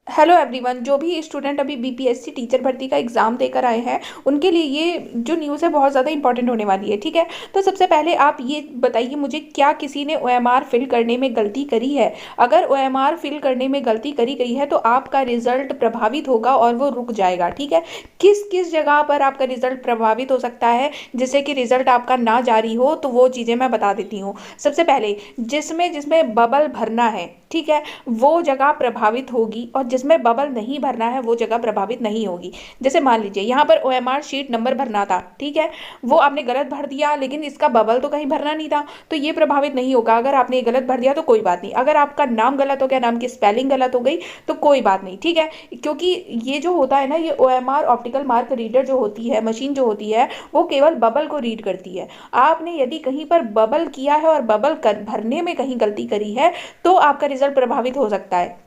Hello everyone, जो भी student अभी बीपीएससी टीचर भर्ती का एग्जाम देकर आए हैं उनके लिए ये जो न्यूज़ है बहुत ज़्यादा इंपॉर्टेंट होने वाली है। ठीक है, तो सबसे पहले आप ये बताइए मुझे, क्या किसी ने ओएमआर फिल करने में गलती करी है? अगर ओएमआर फिल करने में गलती करी गई है तो आपका रिजल्ट प्रभावित होगा और वो रुक जाएगा। ठीक है, किस किस जगह पर आपका रिजल्ट प्रभावित हो सकता है जिससे कि रिजल्ट आपका ना जारी हो, तो वो चीज़ें मैं बता देती हूँ। सबसे पहले जिसमें जिसमें बबल भरना है, ठीक है, वो जगह प्रभावित होगी, और जिसमें बबल नहीं भरना है वो जगह प्रभावित नहीं होगी। जैसे मान लीजिए यहाँ पर ओएमआर शीट नंबर भरना था, ठीक है, वो आपने गलत भर दिया लेकिन इसका बबल तो कहीं भरना नहीं था, तो ये प्रभावित नहीं होगा। अगर आपने ये गलत भर दिया तो कोई बात नहीं। अगर आपका नाम गलत हो गया, नाम की स्पेलिंग गलत हो गई, तो कोई बात नहीं। ठीक है, क्योंकि ये जो होता है ना, ये ओएमआर ऑप्टिकल मार्क रीडर जो होती है, मशीन जो होती है, वो केवल बबल को रीड करती है। आपने यदि कहीं पर बबल किया है और बबल भरने में कहीं गलती करी है तो आपका रिजल्ट प्रभावित हो सकता है।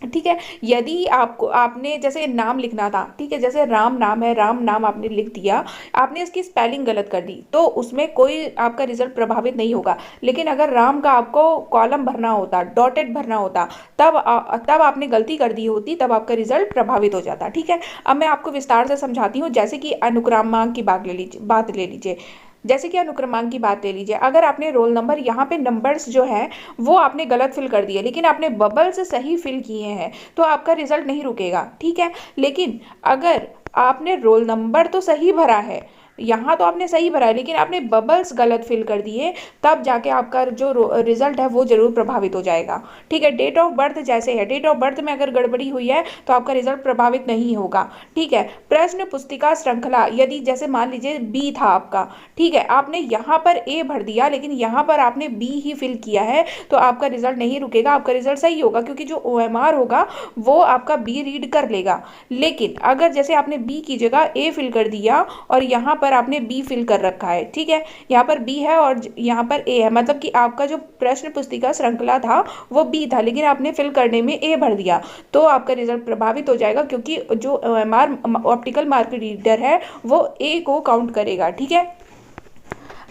ठीक है, यदि आपको आपने जैसे नाम लिखना था, ठीक है, जैसे राम नाम है, राम नाम आपने लिख दिया, आपने इसकी स्पेलिंग गलत कर दी, तो उसमें कोई आपका रिजल्ट प्रभावित नहीं होगा। लेकिन अगर राम का आपको कॉलम भरना होता, डॉटेड भरना होता, तब आपने गलती कर दी होती, तब आपका रिजल्ट प्रभावित हो जाता। ठीक है, अब मैं आपको विस्तार से समझाती हूँ। जैसे कि अनुक्रमांक की बात ले लीजिए। जैसे कि अनुक्रमांक की बात ले लीजिए, अगर आपने रोल नंबर, यहाँ पे नंबर्स जो है वो आपने गलत फिल कर दिए, लेकिन आपने बबल्स सही फिल किए हैं, तो आपका रिजल्ट नहीं रुकेगा। ठीक है, लेकिन अगर आपने रोल नंबर तो सही भरा है, यहाँ तो आपने सही भरा है, लेकिन आपने बबल्स गलत फिल कर दिए, तब जाके आपका जो रिजल्ट है वो जरूर प्रभावित हो जाएगा। ठीक है, डेट ऑफ बर्थ जैसे है, डेट ऑफ बर्थ में अगर गड़बड़ी हुई है तो आपका रिजल्ट प्रभावित नहीं होगा। ठीक है, प्रश्न पुस्तिका श्रृंखला, यदि जैसे मान लीजिए बी था आपका, ठीक है, आपने यहाँ पर ए भर दिया लेकिन यहाँ पर आपने बी ही फिल किया है, तो आपका रिजल्ट नहीं रुकेगा, आपका रिजल्ट सही होगा, क्योंकि जो ओएमआर होगा वो आपका बी रीड कर लेगा। लेकिन अगर जैसे आपने बी की जगह ए फिल कर दिया और यहाँ पर आपने बी फिल कर रखा है, ठीक है, यहाँ पर बी है और यहाँ पर ए है, मतलब कि आपका जो प्रश्न पुस्तिका श्रृंखला था वो बी था, लेकिन आपने फिल करने में ए भर दिया, तो आपका रिजल्ट प्रभावित हो जाएगा, क्योंकि जो ओएमआर ऑप्टिकल मार्क रीडर है वो ए को काउंट करेगा। ठीक है,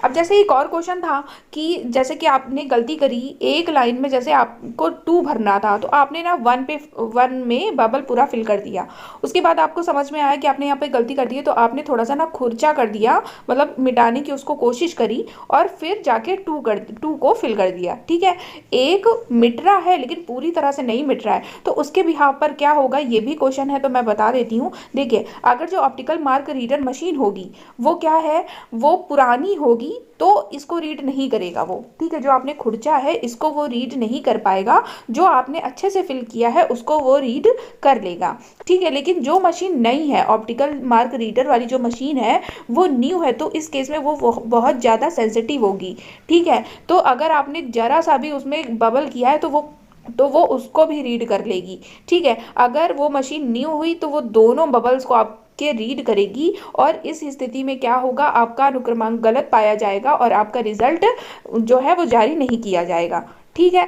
अब जैसे एक और क्वेश्चन था कि जैसे कि आपने गलती करी एक लाइन में, जैसे आपको 2 भरना था तो आपने ना 1 में बबल पूरा फिल कर दिया। उसके बाद आपको समझ में आया कि आपने यहाँ पे गलती कर दी है, तो आपने थोड़ा सा ना खुरचा कर दिया, मतलब मिटाने की उसको कोशिश करी, और फिर जाके 2 को फिल कर दिया। ठीक है, एक मिट रहा है लेकिन पूरी तरह से नहीं मिट रहा है, तो उसके बिहाफ पर क्या होगा, ये भी क्वेश्चन है, तो मैं बता देती हूँ। देखिए, अगर जो ऑप्टिकल मार्क रीडर मशीन होगी वो क्या है, वो पुरानी होगी, तो इसको रीड नहीं करेगा वो। ठीक है, जो आपने खुर्चा है इसको वो रीड नहीं कर पाएगा, जो आपने अच्छे से फिल किया है उसको वो रीड कर लेगा। ठीक है, लेकिन जो मशीन नई है, ऑप्टिकल मार्क रीडर वाली जो मशीन है वो न्यू है, तो इस केस में वो बहुत ज़्यादा सेंसिटिव होगी। ठीक है, तो अगर आपने जरा सा भी उसमें बबल किया है तो वो उसको भी रीड कर लेगी। ठीक है, अगर वो मशीन न्यू हुई तो वो दोनों बबल्स को आप के रीड करेगी, और इस स्थिति में क्या होगा, आपका अनुक्रमांक गलत पाया जाएगा और आपका रिजल्ट जो है वो जारी नहीं किया जाएगा। ठीक है,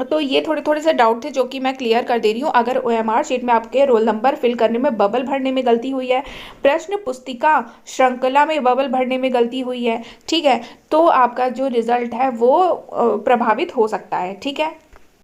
तो ये थोड़े थोड़े से डाउट थे जो कि मैं क्लियर कर दे रही हूँ। अगर ओएमआर शीट में आपके रोल नंबर फिल करने में बबल भरने में गलती हुई है, प्रश्न पुस्तिका श्रृंखला में बबल भरने में गलती हुई है, ठीक है, तो आपका जो रिजल्ट है वो प्रभावित हो सकता है। ठीक है।